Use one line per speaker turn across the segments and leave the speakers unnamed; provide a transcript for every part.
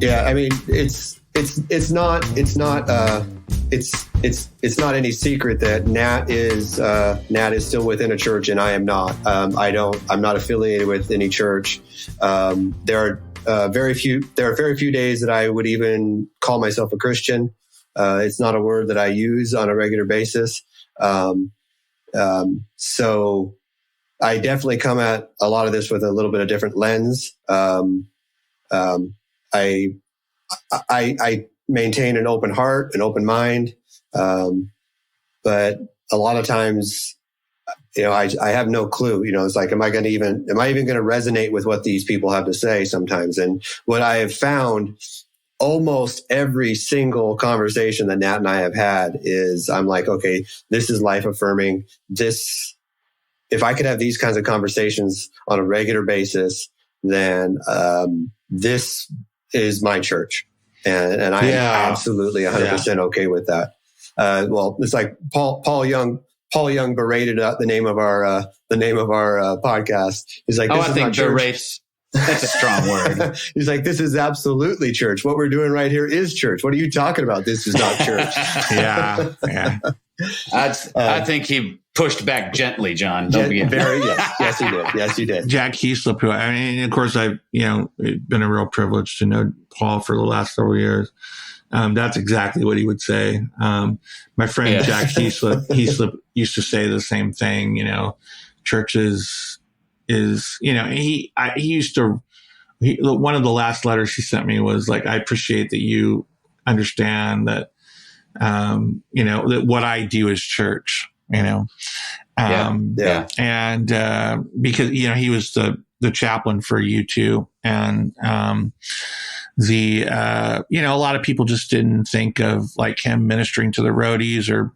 Yeah, I mean, it's not any secret that Nat is still within a church and I am not. I'm not affiliated with any church. There are very few days that I would even call myself a Christian. It's not a word that I use on a regular basis. So I definitely come at a lot of this with a little bit of different lens. I maintain an open heart, an open mind. But a lot of times, I have no clue, it's like, am I even going to resonate with what these people have to say sometimes? And what I have found, almost every single conversation that Nat and I have had is I'm like, okay, this is life affirming. If I could have these kinds of conversations on a regular basis, then this is my church. And I am absolutely 100% okay with that. Well, it's like Paul Young berated the name of our podcast. He's like,
I think berates. That's a strong word.
He's like, this is absolutely church. What we're doing right here is church. What are you talking about? This is not church.
Yeah.
I think he pushed back gently, John.
Yes, he did. Yes, he did.
Jack Heaslip, who of course, I've been a real privilege to know Paul for the last several years. That's exactly what he would say. My friend Jack Heaslip used to say the same thing. Churches is he used to. One of the last letters he sent me was like, I appreciate that you understand that. That what I do is church. And because he was the chaplain for U2, and a lot of people just didn't think of like him ministering to the roadies or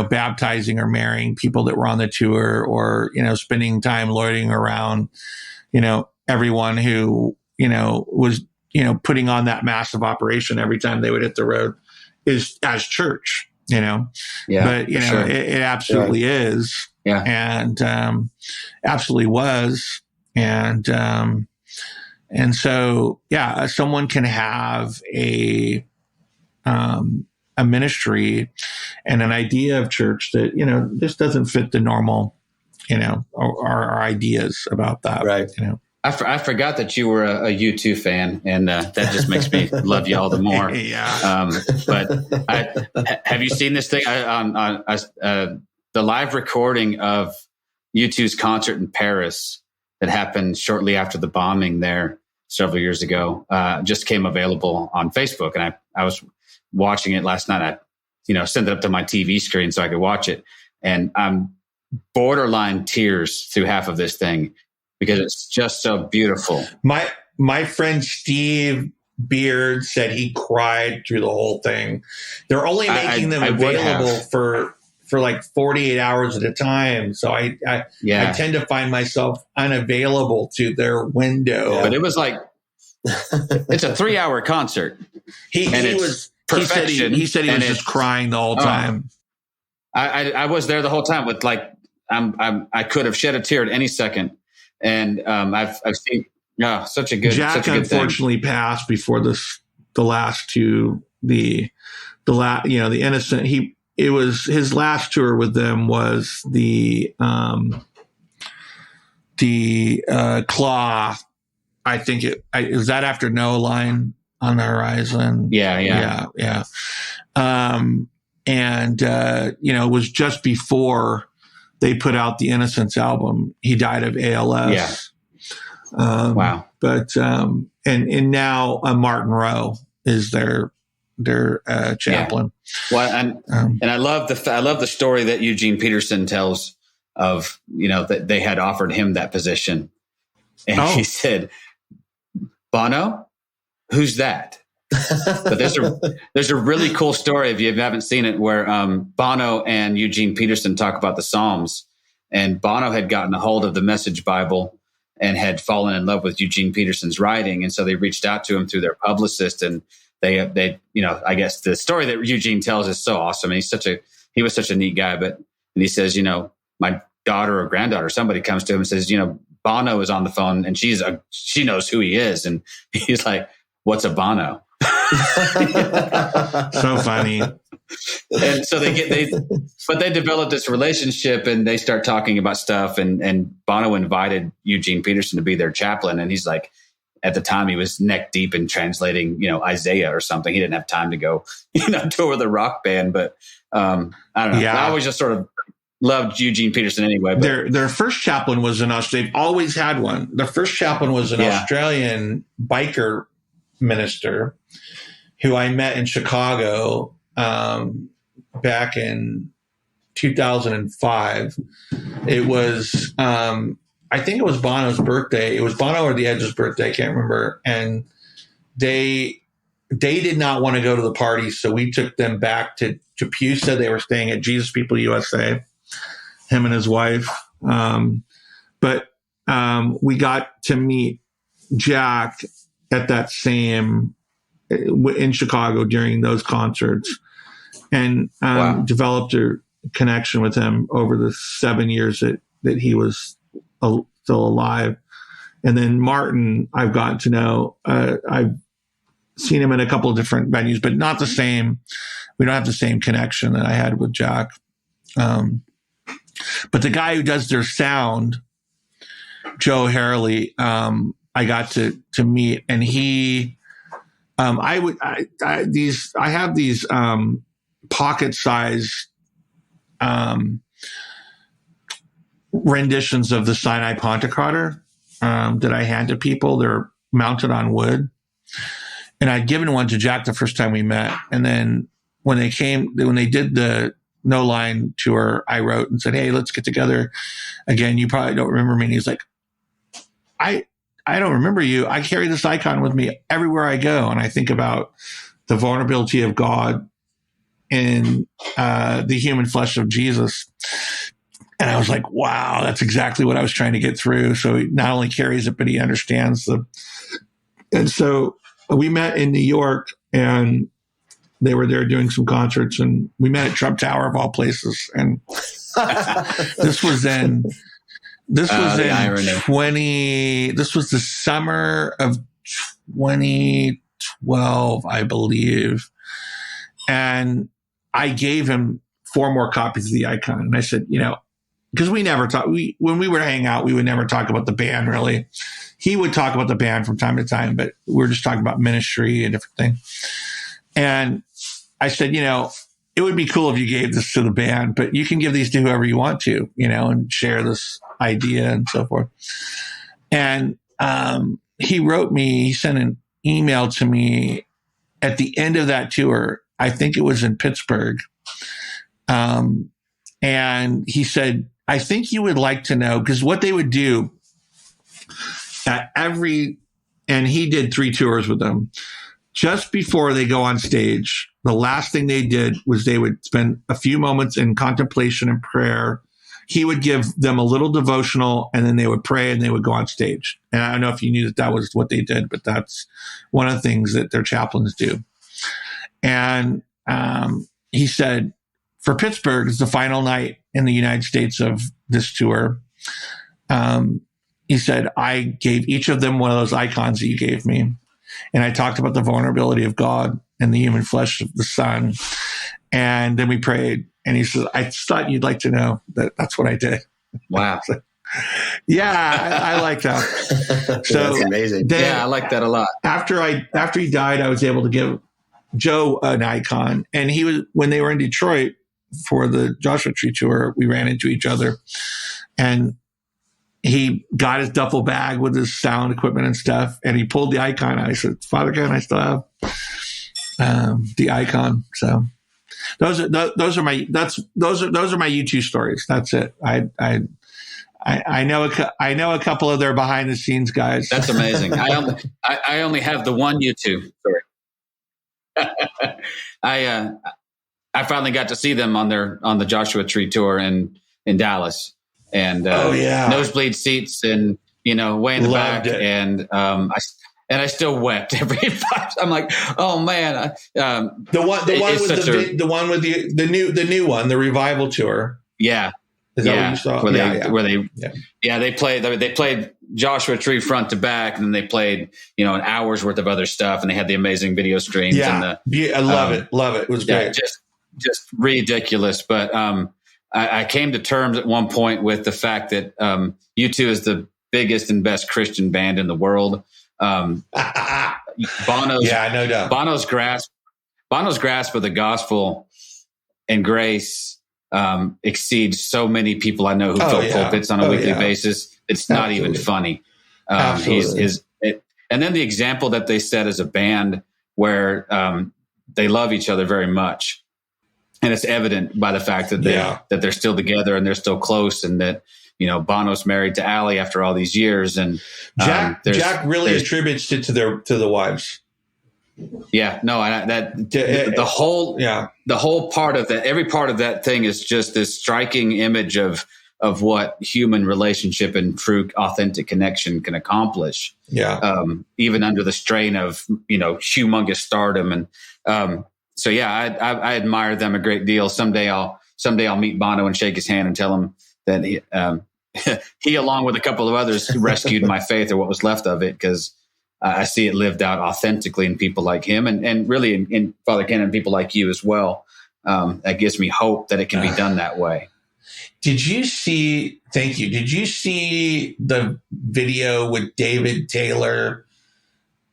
baptizing or marrying people that were on the tour, or spending time loitering around everyone who was putting on that massive operation every time they would hit the road is as church. But sure. it absolutely is, and absolutely was, and so someone can have a ministry and an idea of church that just doesn't fit the normal, our ideas about that,
right?
I forgot that you were a U2 fan, and that just makes me love you all the more. But have you seen this thing on the live recording of U2's concert in Paris that happened shortly after the bombing there several years ago? Just came available on Facebook, and I was watching it last night. I sent it up to my TV screen so I could watch it, and I'm borderline tears through half of this thing, because it's just so beautiful.
My friend Steve Beard said he cried through the whole thing. They're only making them available for like 48 hours at a time. So I tend to find myself unavailable to their window.
Yeah. But it was like, it's a 3-hour concert.
He said he was just crying the whole time.
I was there the whole time with like, I could have shed a tear at any second. And I've seen such a good
Jack unfortunately passed before the last two, the Innocent. It was his last tour with them was the Claw. I think it was that after No Line on the Horizon.
Yeah.
It was just before they put out the Innocence album. He died of ALS.
Yeah. Wow.
But and now Martin Rowe is their chaplain.
Yeah. Well, and I love the story that Eugene Peterson tells of that they had offered him that position, and he said, "Bono, who's that?" But there's a really cool story, if you haven't seen it, where Bono and Eugene Peterson talk about the Psalms, and Bono had gotten a hold of the Message Bible and had fallen in love with Eugene Peterson's writing, and so they reached out to him through their publicist, and they I guess the story that Eugene tells is so awesome. And he was such a neat guy, and he says, my daughter or granddaughter, somebody comes to him and says, Bono is on the phone, and she knows who he is, and he's like, what's a Bono?
So funny.
And so they developed this relationship, and they start talking about stuff. And Bono invited Eugene Peterson to be their chaplain. And he's like, at the time he was neck deep in translating, Isaiah or something. He didn't have time to go, tour the rock band. But I don't know. Yeah. I always just sort of loved Eugene Peterson anyway. But
their first chaplain was an Australian. They've always had one. Their first chaplain was an Australian biker minister who I met in Chicago back in 2005. It was, I think it was Bono's birthday. It was Bono or the Edge's birthday. I can't remember. And they did not want to go to the party. So we took them back to Pusa. They were staying at Jesus People USA, him and his wife. But we got to meet Jack at that same, in Chicago during those concerts, and developed a connection with him over the 7 years that he was still alive. And then Martin, I've gotten to know. I've seen him in a couple of different venues, but not the same. We don't have the same connection that I had with Jack. But the guy who does their sound, Joe Harley, I got to meet, and he, I have these pocket-sized renditions of the Sinai Pantocrator that I hand to people. They're mounted on wood, and I'd given one to Jack the first time we met, and then when they did the No Line tour, I wrote and said, "Hey, let's get together again. You probably don't remember me." And he's like, I don't remember you. I carry this icon with me everywhere I go. And I think about the vulnerability of God in the human flesh of Jesus. And I was like, wow, that's exactly what I was trying to get through. So he not only carries it, but he understands and so we met in New York, and they were there doing some concerts, and we met at Trump Tower of all places. And this was in the summer of 2012, I believe. And I gave him 4 more copies of the icon. And I said, because we never talk, when we were hanging out, we would never talk about the band really. He would talk about the band from time to time, but we're just talking about ministry and different things. And I said, it would be cool if you gave this to the band, but you can give these to whoever you want to, and share this idea and so forth. And he sent an email to me at the end of that tour. I think it was in Pittsburgh. And he said, I think you would like to know, because what they would do and he did 3 tours with them. Just before they go on stage, the last thing they did was they would spend a few moments in contemplation and prayer. He would give them a little devotional, and then they would pray, and they would go on stage. And I don't know if you knew that was what they did, but that's one of the things that their chaplains do. And he said, for Pittsburgh, it's the final night in the United States of this tour. He said, I gave each of them one of those icons that you gave me. And I talked about the vulnerability of God and the human flesh of the Son. And then we prayed. And he said, I just thought you'd like to know that that's what I did.
Wow.
So, yeah, I like that. So
that's amazing.
I like that a lot.
After he died, I was able to give Joe an icon. And when they were in Detroit for the Joshua Tree tour, we ran into each other. And he got his duffel bag with his sound equipment and stuff, and he pulled the icon out. I said, Father God, I still have the icon. So those are my U2 stories. That's it. I know a couple of their behind the scenes guys.
That's amazing. I only have the one U2 story. I finally got to see them on the Joshua Tree tour in Dallas. And nosebleed seats, and way in the back, it. And I still wept every time. I'm like, oh man,
the one with the new one, the revival tour.
Yeah,
is that what you saw?
They played Joshua Tree front to back, and then they played, an hour's worth of other stuff, and they had the amazing video streams.
Yeah, I love it. It was great.
Just ridiculous. But I came to terms at one point with the fact that U2 is the biggest and best Christian band in the world. Bono's
no doubt.
Bono's grasp of the gospel and grace exceeds so many people I know who fill pulpits on a weekly basis. It's not even funny. And then the example that they set as a band where they love each other very much. And it's evident by the fact that they're still together and they're still close, and that, Bono's married to Allie after all these years. And
Jack really attributes it to the wives.
Yeah, no, the whole part of that, every part of that thing is just this striking image of what human relationship and true authentic connection can accomplish.
Yeah.
Even under the strain of, humongous stardom. And so, I admire them a great deal. Someday I'll meet Bono and shake his hand and tell him that he along with a couple of others, rescued my faith, or what was left of it, because I see it lived out authentically in people like him, and really in Father Ken and people like you as well. That gives me hope that it can be done that way.
Thank you. Did you see the video with David Taylor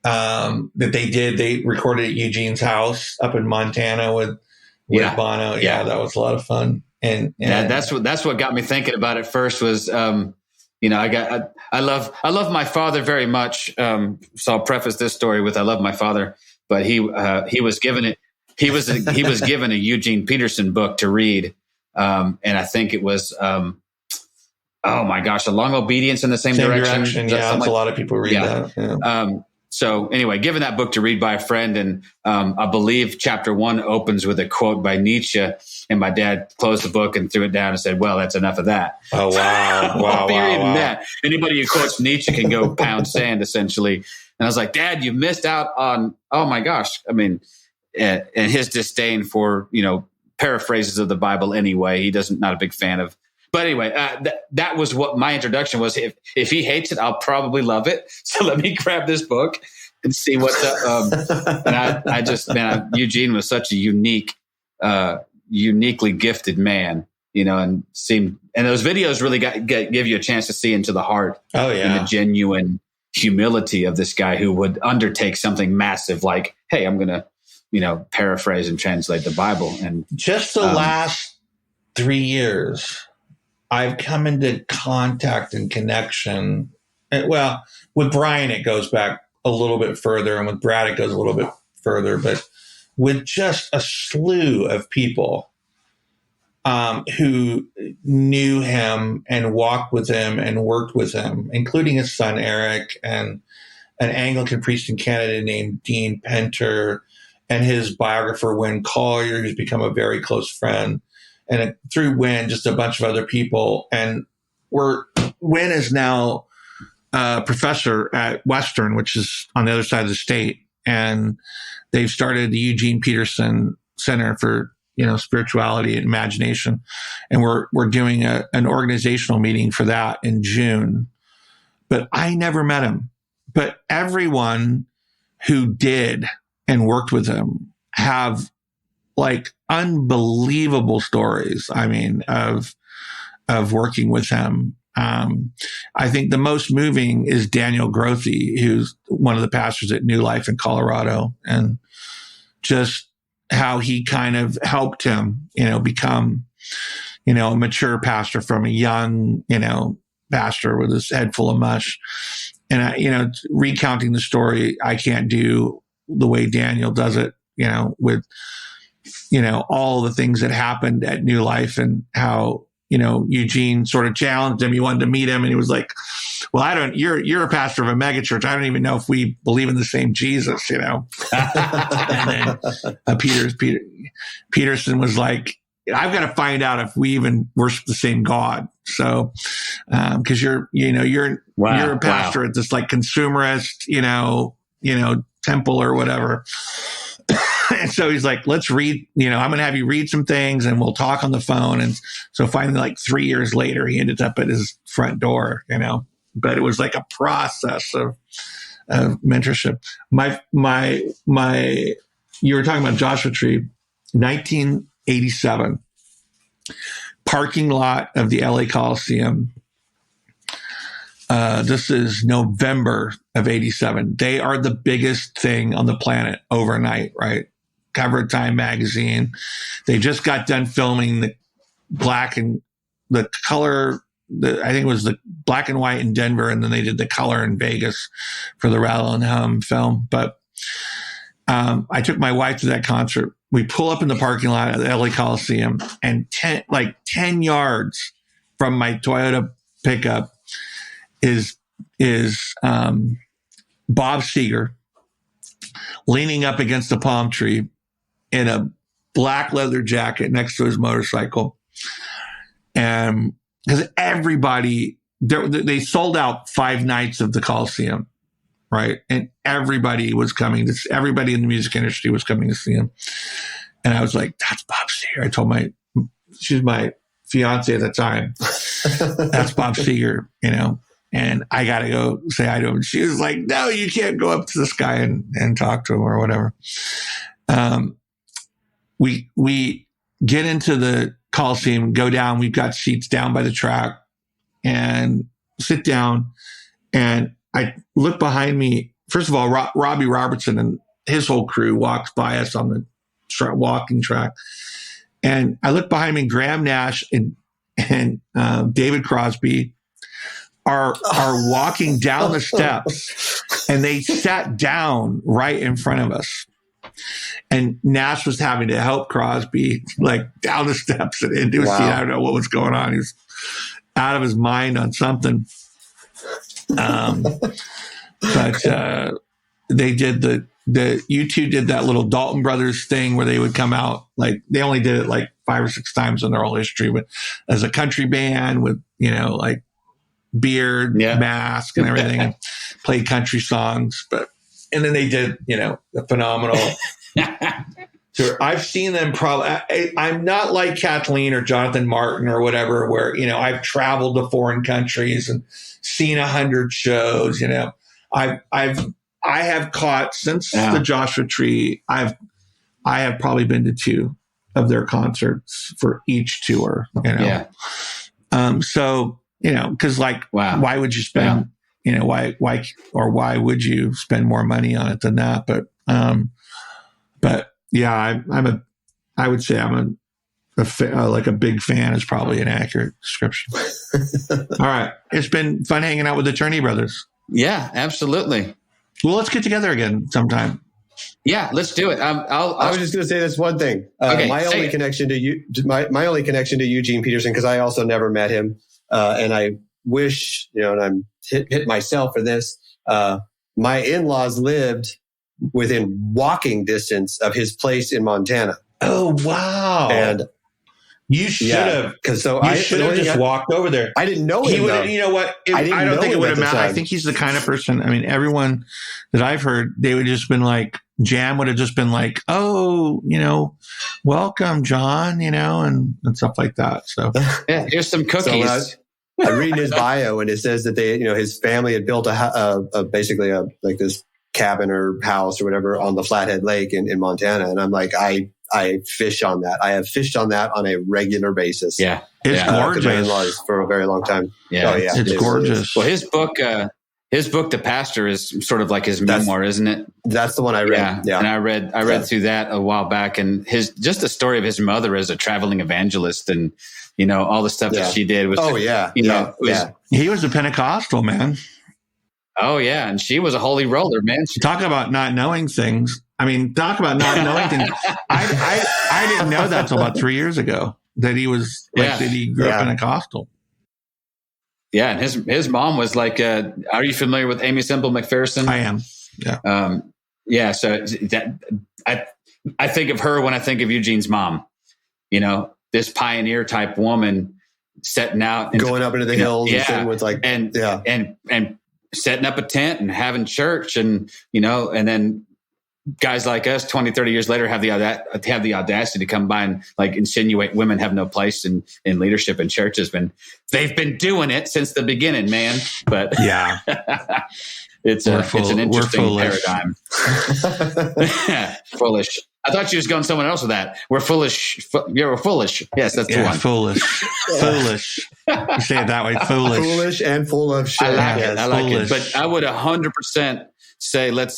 that they did? They recorded at Eugene's house up in Montana with Bono. Yeah, that was a lot of fun. And
that's what got me thinking about it first was, I love my father very much. So I'll preface this story with, I love my father, but he was given a Eugene Peterson book to read. And I think it was, oh my gosh, A Long Obedience in the Same Direction.
Yeah, a lot of people read that. Yeah.
So anyway, given that book to read by a friend, and I believe chapter 1 opens with a quote by Nietzsche, and my dad closed the book and threw it down and said, "Well, that's enough of that."
Oh, wow. Wow.
That. Anybody who quotes Nietzsche can go pound sand, essentially. And I was like, Dad, you missed out on, oh my gosh. I mean, and his disdain for, paraphrases of the Bible anyway. He not a big fan of. But anyway, that was what my introduction was. If he hates it, I'll probably love it. So let me grab this book and see what's up. And Eugene was such a uniquely gifted man, and those videos really give you a chance to see into the heart.
Oh yeah,
and the genuine humility of this guy who would undertake something massive like, hey, I'm going to, paraphrase and translate the Bible. And
just the last 3 years, I've come into contact and connection. Well, with Brian, it goes back a little bit further, and with Brad, it goes a little bit further, but with just a slew of people who knew him and walked with him and worked with him, including his son, Eric, and an Anglican priest in Canada named Dean Penter, and his biographer, Wynn Collier, who's become a very close friend. And through Wynn, just a bunch of other people. And Wynn is now a professor at Western, which is on the other side of the state. And they've started the Eugene Peterson Center for, spirituality and imagination. And we're doing an organizational meeting for that in June. But I never met him. But everyone who did and worked with him have unbelievable stories. I mean, of working with him. I think the most moving is Daniel Grothe, who's one of the pastors at New Life in Colorado, and just how he kind of helped him, become, a mature pastor from a young, pastor with his head full of mush. And recounting the story, I can't do the way Daniel does it, with, all the things that happened at New Life, and how, Eugene sort of challenged him. He wanted to meet him, and he was like, well, you're a pastor of a megachurch. I don't even know if we believe in the same Jesus, And then Peterson was like, I've got to find out if we even worship the same God. So, cause you're a pastor at this consumerist, temple or whatever. And so he's like, let's read, I'm going to have you read some things and we'll talk on the phone. And so finally, 3 years later, he ended up at his front door, but it was like a process of mentorship. You were talking about Joshua Tree, 1987, parking lot of the LA Coliseum. This is November of 87. They are the biggest thing on the planet overnight, right? Cover of Time magazine. They just got done filming the color. I think it was the black and white in Denver, and then they did the color in Vegas for the Rattle and Hum film. But I took my wife to that concert. We pull up in the parking lot of the LA Coliseum, and 10 yards from my Toyota pickup is Bob Seger leaning up against a palm tree in a black leather jacket next to his motorcycle. And because everybody, they sold out 5 nights of the Coliseum, right? And everybody was coming. Everybody in the music industry was coming to see him. And I was like, that's Bob Seger. I told she was my fiance at the time. That's Bob Seger, and I got to go say hi to him. She was like, no, you can't go up to this guy and talk to him or whatever. We get into the Coliseum, go down. We've got seats down by the track and sit down. And I look behind me. First of all, Robbie Robertson and his whole crew walks by us on the walking track. And I look behind me, Graham Nash and David Crosby are walking down the steps, and they sat down right in front of us. And Nash was having to help Crosby down the steps and into a seat. I don't know what was going on. He was out of his mind on something. But they did the U2 did that little Dalton Brothers thing where they would come out, they only did it 5 or 6 times in their whole history, but as a country band with, beard, mask and everything, and played country songs. And then they did, the phenomenal tour. I've seen them probably, I'm not like Kathleen or Jonathan Martin or whatever, where, I've traveled to foreign countries and seen 100 shows, I have caught since the Joshua Tree. I have probably been to 2 of their concerts for each tour. So because why would you spend? Why would you spend more money on it than that? But yeah, I would say I'm a big fan is probably an accurate description. All right, it's been fun hanging out with the Turney Brothers.
Yeah, absolutely.
Well, let's get together again sometime.
Yeah, let's do it.
I was just going to say this one thing. My only connection to Eugene Peterson, because I also never met him, and I wish, and I'm hit myself for this. My in-laws lived within walking distance of his place in Montana.
Oh wow!
And
you should have, I should have just walked over there.
I didn't know him.
You know what? I don't think it would have mattered. I think he's the kind of person. I mean, everyone that I've heard, they would just been like, Jam would have just been like, oh, welcome, John, and stuff like that. So
yeah, here's some cookies.
So I read his bio, and it says that they, his family had built basically this cabin or house or whatever on the Flathead Lake in Montana. And I'm like, I fish on that. I have fished on that on a regular basis.
Yeah. It's gorgeous.
My in-laws for a very long time.
Yeah.
Oh, yeah.
It's gorgeous.
Well, his book, The Pastor, is sort of like his memoir, isn't it?
That's the one I read. Yeah.
And I read through that a while back, and just the story of his mother as a traveling evangelist, and, all the stuff that she did was,
he was a Pentecostal, man.
Oh yeah. And she was a holy roller, man.
Talk about not knowing things. I mean, talk about not knowing things. I didn't know that until about 3 years ago, that he was that he grew up Pentecostal.
Yeah. And his mom was like, are you familiar with Amy Semple McPherson?
I am. Yeah.
So that I think of her when I think of Eugene's mom, this pioneer type woman setting out and
going up into the hills and sitting with
and setting up a tent and having church and then guys like us 20, 30 years later have the audacity to come by and like insinuate women have no place in leadership in churches. They've been doing it since the beginning, man. But
yeah,
it's an interesting paradigm. Foolish. I thought you was going somewhere else with that. We're foolish. We're foolish. Yes, that's the one.
Foolish. Foolish. You say it that way. Foolish.
Foolish and full of shit.
I like it. But I would 100% say let's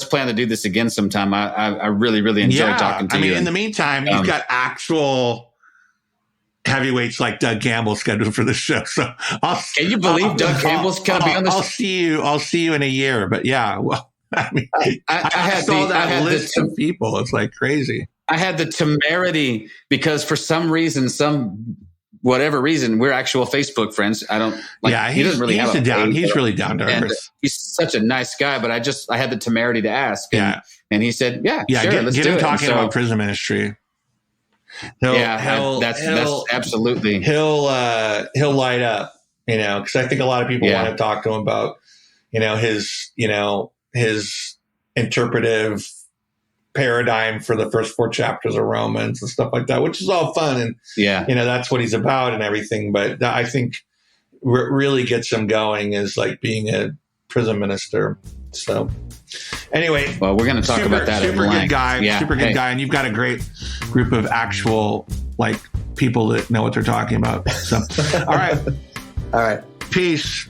plan to do this again sometime. I really, really enjoyed talking to you.
I mean, in the meantime, you've got actual heavyweights like Doug Campbell scheduled for the show. So
can you believe Doug Campbell's going to be on the show?
I'll see you in a year. But yeah, well, I mean, I saw that list of people. It's like crazy.
I had the temerity because for some reason, whatever reason, we're actual Facebook friends. I don't like. Yeah, he doesn't really have a page.
He's really down to earth.
He's such a nice guy, but I had the temerity to ask. And he said, "Yeah, sure, let's
get
do
him
it."
Talking about prison ministry.
That's absolutely.
He'll light up, because I think a lot of people want to talk to him about, his interpretive paradigm for the first 4 chapters of Romans and stuff like that, which is all fun. And, that's what he's about and everything. But I think what really gets him going is like being a prison minister. So anyway,
well, we're going to talk about that.
Super good guy, super good guy. And you've got a great group of actual like people that know what they're talking about. So, all right.
All right.
Peace.